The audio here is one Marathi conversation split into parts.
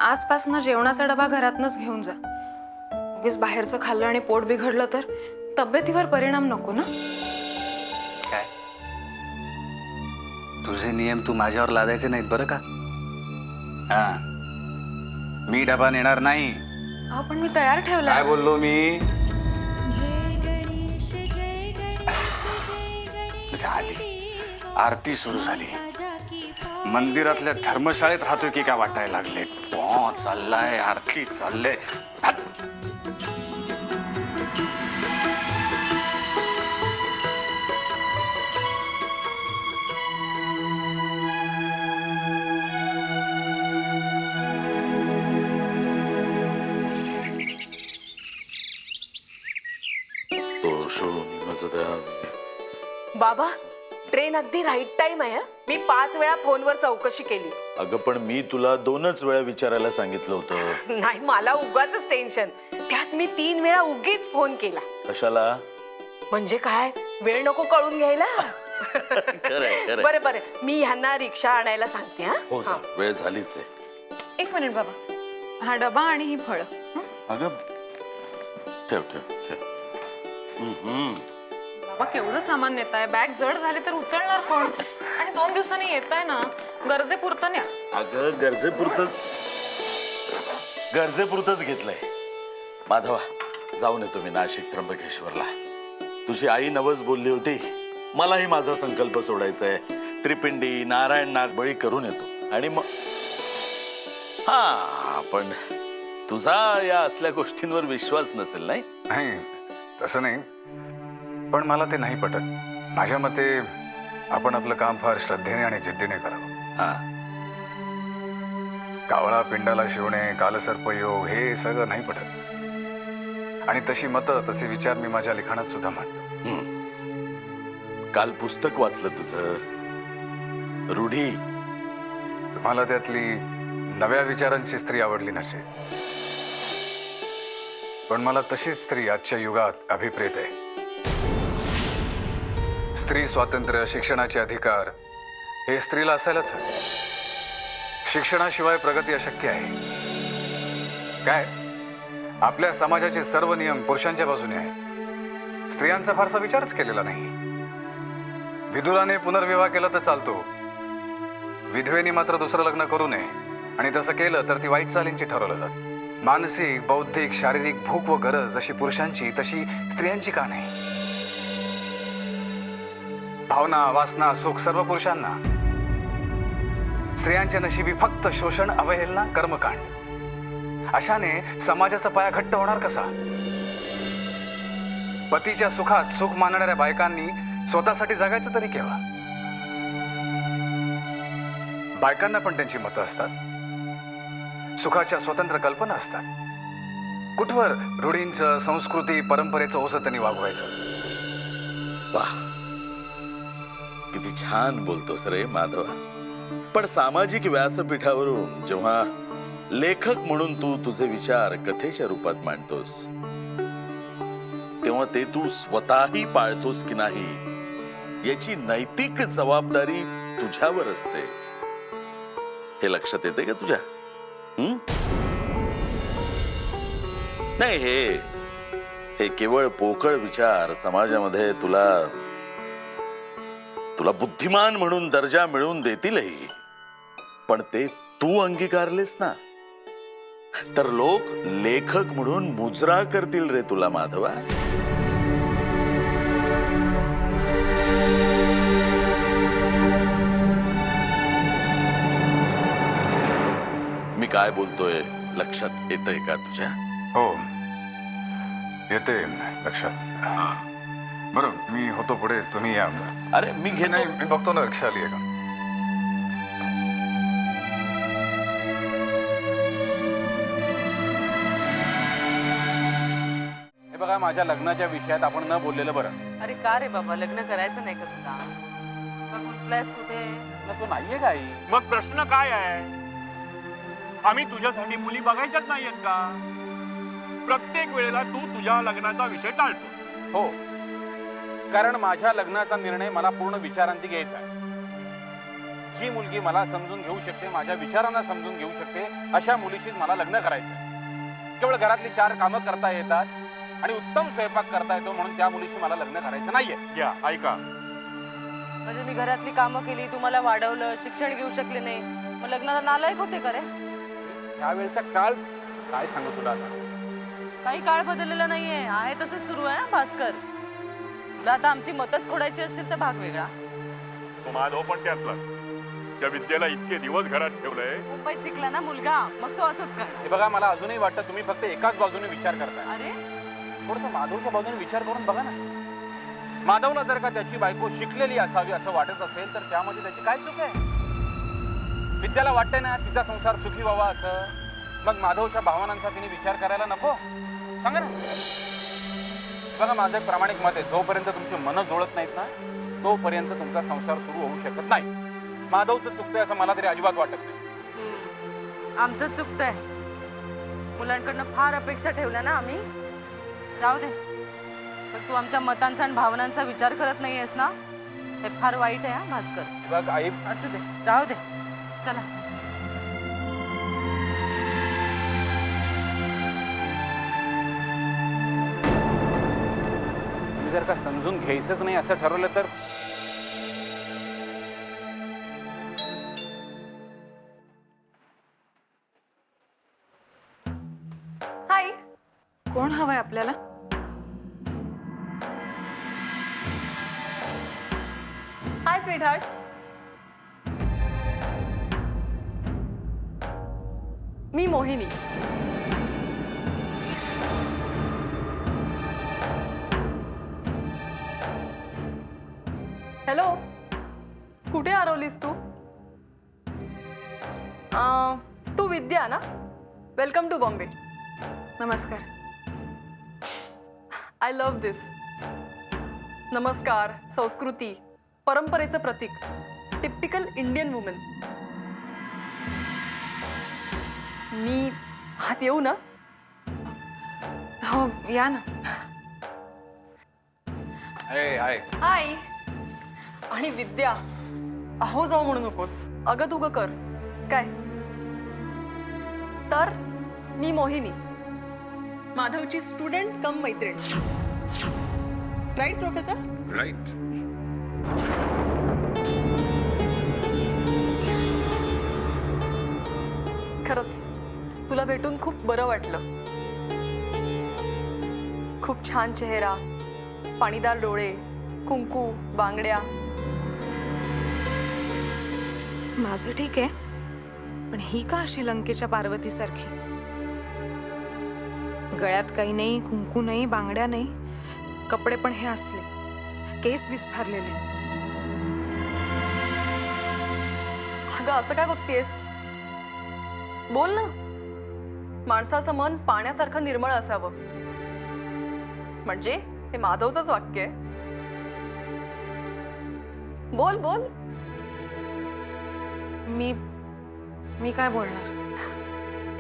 आजपासून जेवणाचा डबा घरातनच घेऊन जा. उगीच बाहेरचं खाल्लं आणि पोट बिघडलं तर तब्येतीवर परिणाम नको ना. काय तुझे नियम तू माझ्यावर लादायचे नाहीत बरं का. हा, मी डबा नेणार नाही. अहो पण मी तयार ठेवलाय. काय बोललो मी. झाली आरती सुरू झाली. मंदिरातल्या धर्मशाळेत राहतोय की काय वाटायला लागले. चाललाय आरती चाललंय. बाबा ट्रेन अगदी राईट टाइम आहे. मी 5 वेळा फोनवर चौकशी केली. अगं पण मी तुला 2च वेळा विचारायला सांगितलं होतं. नाही मला उगाच टेन्शन. त्यात मी 3 वेळा उगीच फोन केला. कशाला. म्हणजे काय वेळ नको कळून घ्यायला. बरं बरं मी ह्यांना रिक्षा आणायला सांगते. हो वेळ झालीच आहे. 1 मिनिट बाबा, हा डबा आणि ही फळं. अगं ठेव ठेव ठेव. बाबा केवढं सामान नेताय. बॅग जड झाली तर उचलणार कोण. आणि 2 दिवसांनी येताय ना, गरजेपुरतं न्या. अगं गरजेपुरतच घेतलंय. माधवा जाऊन येतो मी नाशिक त्र्यंबकेश्वरला. तुझी आई नवस बोलली होती मलाही माझा संकल्प सोडायचा आहे. त्रिपिंडी नारायण नाग बळी करून येतो आणि मग हा पण तुझा या असल्या गोष्टींवर विश्वास नसेल. नाही नाही तसं नाही, पण मला ते नाही पटत. माझ्या मते आपण आपलं काम फार श्रद्धेने आणि जिद्दीने करावं. हा कावळा पिंडाला शिवणे, कालसर्प योग हे सगळं नाही पटत. आणि तशी मतं तसे विचार मी माझ्या लिखाणात सुद्धा मांडतो. काल पुस्तक वाचलं तुझं रूढी. तुम्हाला त्यातली नव्या विचारांची स्त्री आवडली नसेल, पण मला तशीच स्त्री आजच्या युगात अभिप्रेत आहे. स्त्री स्वातंत्र्य, शिक्षणाचे अधिकार हे स्त्रीला असायलाच हवे. शिक्षणाशिवाय प्रगती अशक्य आहे. काय आपल्या समाजाचे सर्व नियम पुरुषांच्या बाजूने आहेत. स्त्रियांचा फारसा विचारच केलेला नाही. विदुराने पुनर्विवाह केला तर चालतो, विधवेने मात्र दुसरं लग्न करू नये. आणि तसं केलं तर ती वाईट चालींची ठरवलं जात. मानसिक, बौद्धिक, शारीरिक भूक व गरज जशी पुरुषांची तशी स्त्रियांची का नाही. भावना, वासना, सुख सर्व पुरुषांना. स्त्रियांच्या नशिबी फक्त शोषण, अवहेलना, कर्मकांड. अशाने समाजाचा पाया घट्ट होणार कसा. पतीच्या सुखात सुख मानणाऱ्या बायकांनी स्वतःसाठी जगायचं तरी केव्हा. बायकांना पण त्यांची मतं असतात, सुखाच्या स्वतंत्र कल्पना असतात. कुठवर रूढींचं, संस्कृती, परंपरेचं ओझं त्यांनी वागवायचं. वाह किती छान बोलतोस रे माधवा. पण सामाजिक व्यासपीठावरून जेव्हा लेखक म्हणून तू तुझे विचार कथेच्या रूपात मांडतोस तेव्हा ते तू स्वतःही पाळतोस की नाही याची नैतिक जबाबदारी तुझ्यावर असते. हे लक्षात येते का तुझ्या. नाही हे केवळ पोकळ विचार समाजामध्ये तुला बुद्धिमान म्हणून दर्जा मिळवून देतीलही, पण ते तू अंगीकारलेस ना तर लोक लेखक म्हणून मुजरा करतील रे तुला माधवा. मी काय बोलतोय लक्षात येतंय का तुझ्या. हो येते लक्षात. बरोबर मी होतो पुढे, तुम्ही या. अरे मी नाही मी बघतो ना रिक्षा आली आहे का. हे बघा माझ्या लग्नाच्या विषयात आपण न बोललेलं बरं. अरे का रे बाबा लग्न करायचं नाही का तुला. कुठलायस कुठे. तो नाहीये काही. मग प्रश्न काय आहे. आम्ही तुझ्यासाठी मुली बघायच्याच नाहीयेत का. प्रत्येक वेळेला तू तुझ्या लग्नाचा विषय टाळतो. हो कारण माझ्या लग्नाचा निर्णय मला पूर्ण विचारांती घ्यायचा आहे. जी मुलगी मला समजून घेऊ शकते, माझ्या विचारांना समजून घेऊ शकते, अशा मुलीशीच मला लग्न करायचं. केवळ घरातली 4 कामं करता येतात आणि उत्तम स्वयंपाक करता येतो म्हणून त्या मुलीशी मला लग्न करायचं नाहीये. या ऐका, म्हणजे मी घरातली कामं केली, तुम्हाला वाढवलं, शिक्षण घेऊ शकले नाही, मग लग्नाला नालायक होते का रे? यावेळेचा काळ काय सांगू तुला आता. काही काळ बदललेला नाहीये, आहे तसंच सुरू आहे भास्कर. तुला आता आमची मतच खोडायची असतील तर भाग वेगळा. तो माधव पण त्यातला. त्या विद्येला इतके दिवस घरात ठेवलंय. मुंबईत शिकला ना मुलगा, मग तो असंच करणार. हे बघा, मला अजूनही वाटतं तुम्ही फक्त एकाच बाजूने विचार करताय. अरे थोडंसं माधवच्या बाजूने विचार करून बघा ना. माधवला जर का त्याची बायको शिकलेली असावी असं वाटत असेल तर त्यामध्ये त्याची काय चूक आहे? विद्याला वाटतंय ना तिचा संसार सुखी व्हावा असं, मग माधवच्या भावनांचा तिने विचार करायला नको? सांगा ना. बघा, माझं एक प्रामाणिक मत आहे, जोपर्यंत तुमची मनं जुळत नाहीत ना तोपर्यंत तुमचा संसार सुरू होऊ शकत नाही. माधवचं चुकतंय असं मला तरी अजिबात वाटत नाही. आमचं चुकतंय. मुलांकडनं फार अपेक्षा ठेवल्या ना आम्ही. राहू दे, पण तू आमच्या मतांचा आणि भावनांचा विचार करत नाहीयेस ना, हे फार वाईट आहे हा भास्कर. बघ आई, असू दे, राहू दे, चला. तुम्ही जर का समजून घ्यायचंच नाही असं ठरवलं तर हाय, कोण हवंय आपल्याला? हाय स्वीटहार्ट. मी मोहिनी. हॅलो, कुठे हरवलीस तू? तू विद्या ना? Welcome to Bombay. नमस्कार. I love this. नमस्कार, संस्कृती, परंपरेचं प्रतीक, टिपिकल इंडियन वुमन. मी हात येऊ ना? हो, या ना. हाय. हाय. आणि विद्या, अहो जाऊ म्हणू नकोस, अगं तुगं कर. काय तर मी मोहिनी, माधवची स्टुडंट कम मैत्रीण. Right professor? राईट. खरंच तुला भेटून खूप बरं वाटलं. खूप छान चेहरा, पाणीदार डोळे, कुंकू, बांगड्या. माझं ठीक आहे, पण ही का अशी लंकेच्या पार्वतीसारखी? गळ्यात काही नाही, कुंकू नाही, बांगड्या नाही, कपडे पण हे असले, केस विस्फारलेले. अगं असं काय बघतेस? बोल ना. माणसाचं मन पाण्यासारखं निर्मळ असावं, म्हणजे हे माधवचंच वाक्य आहे. बोल बोल. मी काय बोलणार?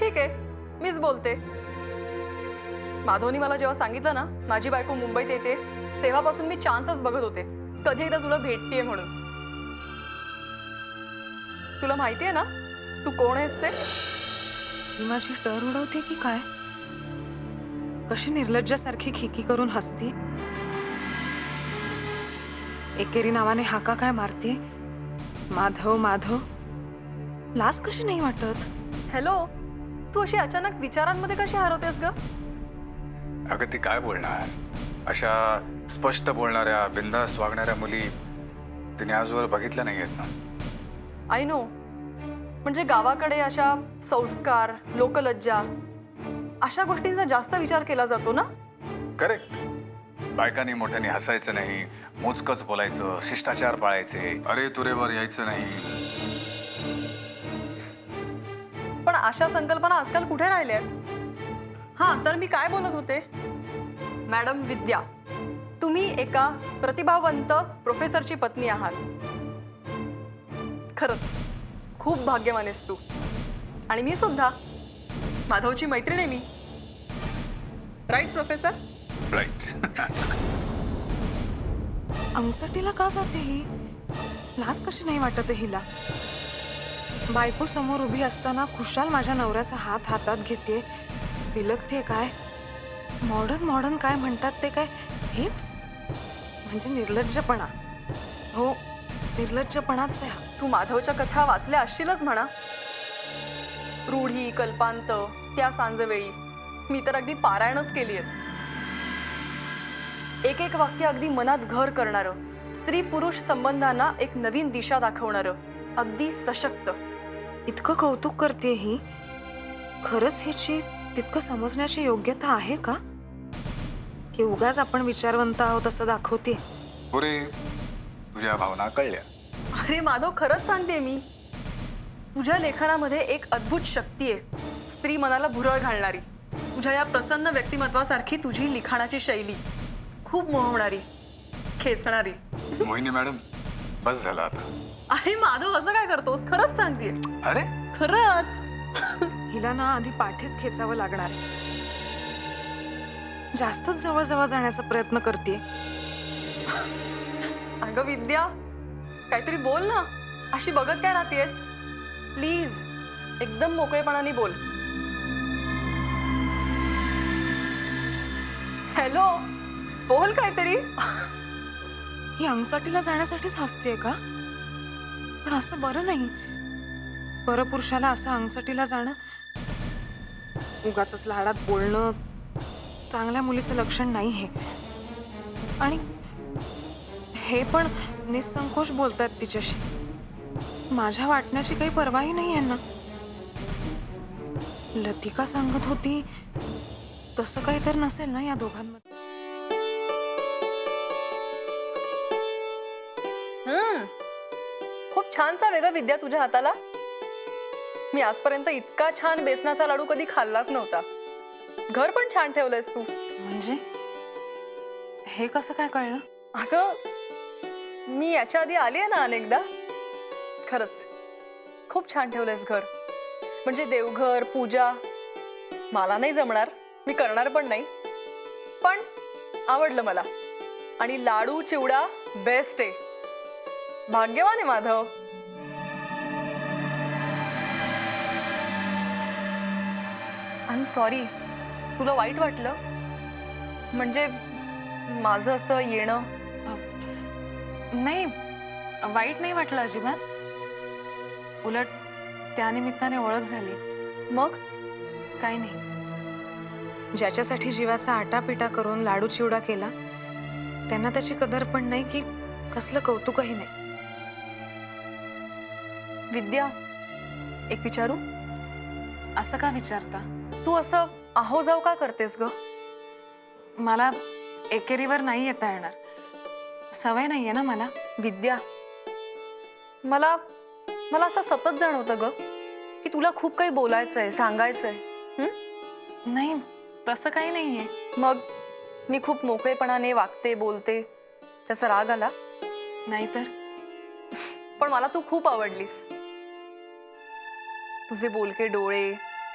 ठीक आहे, मीच बोलते. माधवनी मला जेव्हा सांगितलं ना माझी बायको मुंबईत येते, तेव्हापासून मी चान्सच बघत होते कधी एकदा तुला भेटतेय म्हणून. तुला माहितीये ना तू कोण आहेस ते? ही माझी टर उडवते की काय? कशी निर्लज्जासारखी खिकी करून हसती. एकेरी नावाने हाका काय मारते, माधव माधव. लाज कशी नाही वाटत? हॅलो, तू अशी अचानक विचारांमध्ये कशी हरवतेस ग? अगं ती काय बोलणार? अशा स्पष्ट बोलणाऱ्या, बिनधास्त वागणाऱ्या मुली तिने आजवर बघितल्या नाही आहेत ना. I know. म्हणजे गावाकडे अशा संस्कार, लोकलज्जा अशा गोष्टींचा जास्त विचार केला जातो ना. करेक्ट. बायकांनी मोठ्याने हसायचं नाही, मोजकच बोलायचं, शिष्टाचार पाळायचे, अरे तुरेवर यायचं नाही. पण अशा संकल्पना आजकाल कुठे राहिल्या? हा, तर मी काय बोलत होते? मॅडम विद्या, तुम्ही एका प्रतिभावंत प्रोफेसरची पत्नी आहात. खरंच खूप भाग्यवान आहेस तू. आणि मी सुद्धा. माधवची मैत्रीण आहे मी. Right professor? राईट. अंगसटीला का जाते ही? लाज कशी नाही वाटत आहे हिला? बायको समोर उभी असताना खुशाल माझ्या नवऱ्याचा हात हातात घेते, बिलगते. काय मॉडर्न मॉडर्न काय म्हणतात ते काय हेच म्हणजे निर्लज्जपणा. हो, निर्लज्जपणाच आहे हा. तू माधवच्या कथा वाचल्या असशीलच म्हणा. रूढी कल्पांत त्या सांजवेळी मी तर अगदी पारायणच केली आहे. एक एक वाक्य अगदी मनात घर करणारं, स्त्री पुरुष संबंधांना एक नवीन दिशा दाखवणारं, अगदी सशक्त. इतकं कौतुक करते ही, खरंच हिची तितकं समजण्याची योग्यता आहे का? की उगाच आपण विचारवंत आहोत असं दाखवते? पुरे तुझ्या भावना कळल्या. अरे माधव, खरंच सांगते मी, तुझ्या लेखनामध्ये एक अद्भुत शक्ती आहे, स्त्री मनाला भुरळ घालणारी. तुझ्या या प्रसन्न व्यक्तिमत्वासारखी तुझी लिखाणाची शैली खूप मोहवणारी, खेचणारी. मोहिनी मॅडम, बस झालं आता. अरे माधव, असं काय करतोस? खरंच सांगते, अरे खरंच. हिला ना आधी पाठीच खेचावं लागणार आहे. जास्तच जवळ जाण्याचा प्रयत्न करते. अगं विद्या, काहीतरी बोल ना. अशी बघत काय राहतेस? प्लीज एकदम मोकळेपणाने बोल. हॅलो, बोल काहीतरी. ही अंगसाटीला जाण्यासाठीच हसतेय का? पण असं बरं नाही. परपुरुषाला असं अंगसाटीला जाणं, उगाचच लाडात बोलणं चांगल्या मुलीचं लक्षण नाही हे. आणि हे पण निसंकोच बोलतात तिच्याशी. माझ्या वाटण्याची काही परवाही नाही यांना. लतिका सांगत होती तसं काही तर नसेल ना या दोघांमध्ये? खूप छान चालेल विद्या तुझ्या हाताला. मी आजपर्यंत इतका छान बेसनाचा लाडू कधी खाल्लाच नव्हता. घर पण छान ठेवलंयस तू. म्हणजे हे कसं काय कळलं? अगं, मी याच्या आधी आली आहे ना अनेकदा. खरंच खूप छान ठेवलंयस घर. म्हणजे देवघर पूजा मला नाही जमणार, मी करणार पण नाही, पण आवडलं मला. आणि लाडू चिवडा बेस्ट आहे. भाग्यवान आहे माधव. आय एम सॉरी, तुला वाईट वाटलं? म्हणजे माझं असं येणं? नाही, वाईट नाही वाटलं अजिबात. उलट त्यानिमित्ताने ओळख झाली. मग काही नाही. ज्याच्यासाठी जीवाचा आटापिटा करून लाडू चिवडा केला त्यांना त्याची कदर पण नाही की कसलं कौतुकही नाही. विद्या, एक विचारू? असं का विचारता? तू असं आहो जाऊ का करतेस ग? मला एकेरीवर नाही येता येणार. सवय नाहीये ना मला. विद्या, मला मला असं सतत जाणवतं ग की तुला खूप काही बोलायचंय, सांगायचंय. नाही, तसं काही नाहीये. मग मी खूप मोकळेपणाने वागते, बोलते, त्याचा राग आला? नाहीतर. पण मला तू खूप आवडलीस. तुझे बोलके डोळे,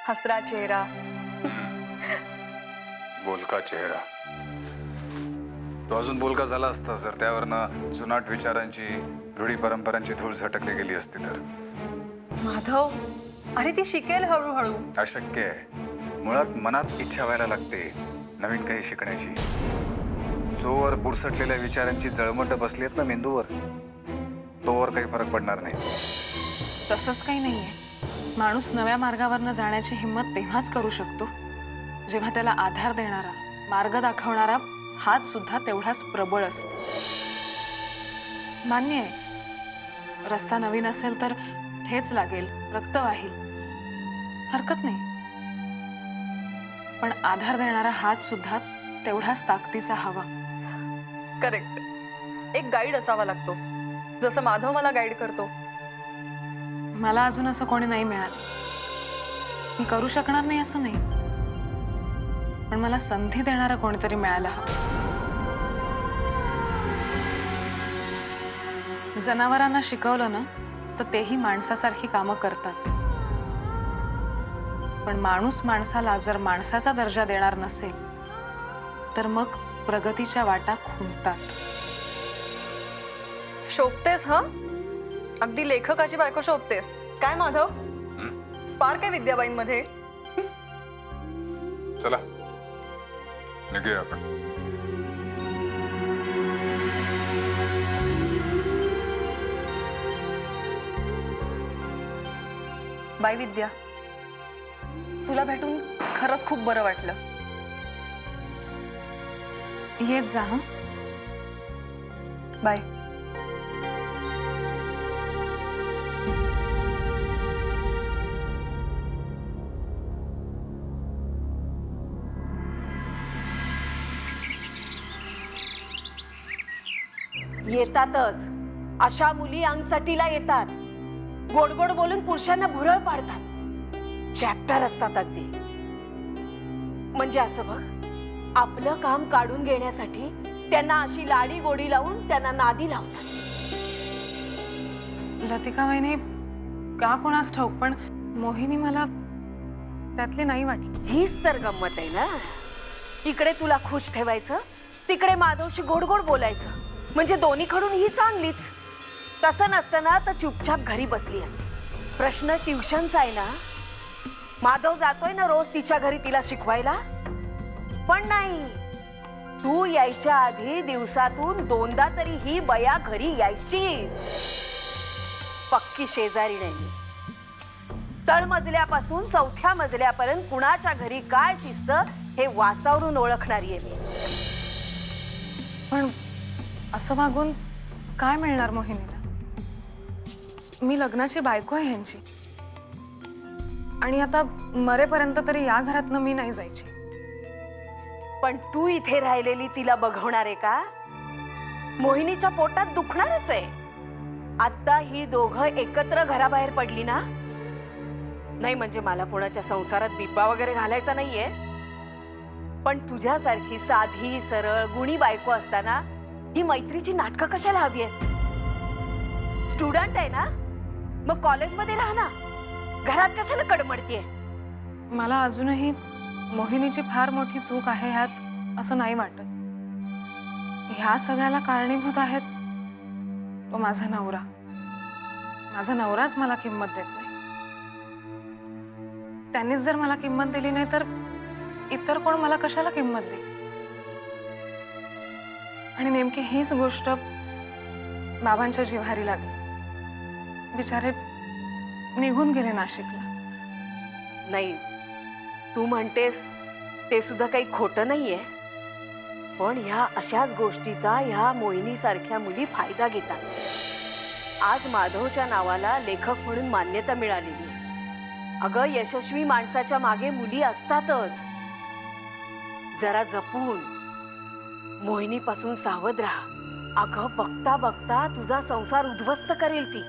हसरा चेहरा. बोलका चेहरा. तो अजून बोलका झाला असता जर त्यावरनं जुनाट विचारांची, रूढी परंपरांची धूळ झटकली गेली असती तर. माधव, अरे ती शिकेल हळूहळू. अशक्य आहे. मुळात मनात इच्छा व्हायला लागते नवीन काही शिकण्याची. जोवर पुरसटलेल्या विचारांची जळमट बसली आहेत ना मेंदूवर, तोवर काही फरक पडणार नाही. तसंच काही नाहीये. माणूस नव्या मार्गावरनं जाण्याची हिंमत तेव्हाच करू शकतो जेव्हा त्याला आधार देणारा, मार्ग दाखवणारा हात सुद्धा तेवढाच प्रबळ असतो. मान्य आहे, रस्ता नवीन असेल तर ठेच लागेल, रक्त वाहील, हरकत नाही. पण आधार देणारा हात सुद्धा तेवढाच ताकदीचा हवा. करेक्ट. एक गाईड असावा लागतो, जसं माधव मला गाईड करतो. मला अजून असं कोणी नाही मिळालं. मी करू शकणार नाही असं नाही, पण मला संधी देणारा कोणीतरी मिळाला हवं. जनावरांना शिकवलं ना तर तेही माणसासारखी कामं करतात. पण माणूस माणसाला जर माणसाचा दर्जा देणार नसेल तर मग प्रगतीच्या वाटा खुंटतात. शोभतेस हा. अगदी लेखकाची बायको शोधतेस काय माधव? स्पार्क आहे विद्याबाईंमध्ये. चला निघूया आपण. बाय विद्या, तुला भेटून खरंच खूप बरं वाटलं. येत जा. हं. बाय. येतातच अशा मुली अंगचटीला येतात, गोड गोड बोलून पुरुषांना भुरळ पाडतात, चॅप्टर असतात अगदी. म्हणजे असं बघ, आपलं काम काढून घेण्यासाठी त्यांना अशी लाडी गोडी लावून त्यांना नादी लावतात. लतिका वहिनी, का कोणास ठाऊक पण मोहिनी मला त्यातली नाही वाटली. हीच तर गंमत आहे ना. इकडे तुला खुश ठेवायचं, तिकडे माधवशी गोड गोड बोलायचं, म्हणजे दोन्हीकडून ही चांगलीच. तसं नसताना तर चुपचाप घरी बसली असते. प्रश्न ट्युशनचा आहे ना. माधव जातोय ना रोज तिच्या घरी तिला शिकवायला, पण नाही, तू यायच्या आधी दिवसातून 2दा तरी ही बया घरी यायची. पक्की शेजारी नाही. तळमजल्यापासून 4थ्या मजल्यापर्यंत कुणाच्या घरी काय शिस्त हे वासावरून ओळखणारी आहे मी. पण असं वागून काय मिळणार मोहिनीला? मी लग्नाची बायको आहे ह्यांची, आणि आता मरेपर्यंत तरी या घरातनं मी नाही जायची. पण तू इथे राहिलेली तिला बघवणार आहे का? मोहिनीच्या पोटात दुखणारच आहे. आता ही दोघं एकत्र घराबाहेर पडली ना. नाही म्हणजे मला कोणाच्या संसारात बिब्बा वगैरे घालायचा नाहीये, पण तुझ्यासारखी साधी सरळ गुणी बायको असताना ही मैत्रीची नाटकं कशाला हवी आहेत? स्टुडंट आहे ना, मग कॉलेजमध्ये राहा ना. घरात कशाला कडमडतीये? मला अजूनही मोहिनीची फार मोठी चूक आहे ह्यात असं नाही वाटत. ह्या सगळ्याला कारणीभूत आहेत तो माझा नवरा. माझा नवराच मला किंमत देत नाही. त्यांनीच जर मला किंमत दिली नाही तर इतर कोण मला कशाला किंमत देईल? आणि नेमकी हीच गोष्ट बाबांच्या जिव्हारी लागली. बिचारे निघून गेले नाशिकला. नाही, तू म्हणतेस ते सुद्धा काही खोटं नाहीये, पण ह्या अशाच गोष्टीचा ह्या मोहिनीसारख्या मुली फायदा घेतात. आज माधवच्या नावाला लेखक म्हणून मान्यता मिळालेली आहे. अगं, यशस्वी माणसाच्या मागे मुली असतातच. जरा जपून, मोहिनीपासून सावध राहा. अगं, बघता बघता तुझा संसार उद्ध्वस्त करेल ती.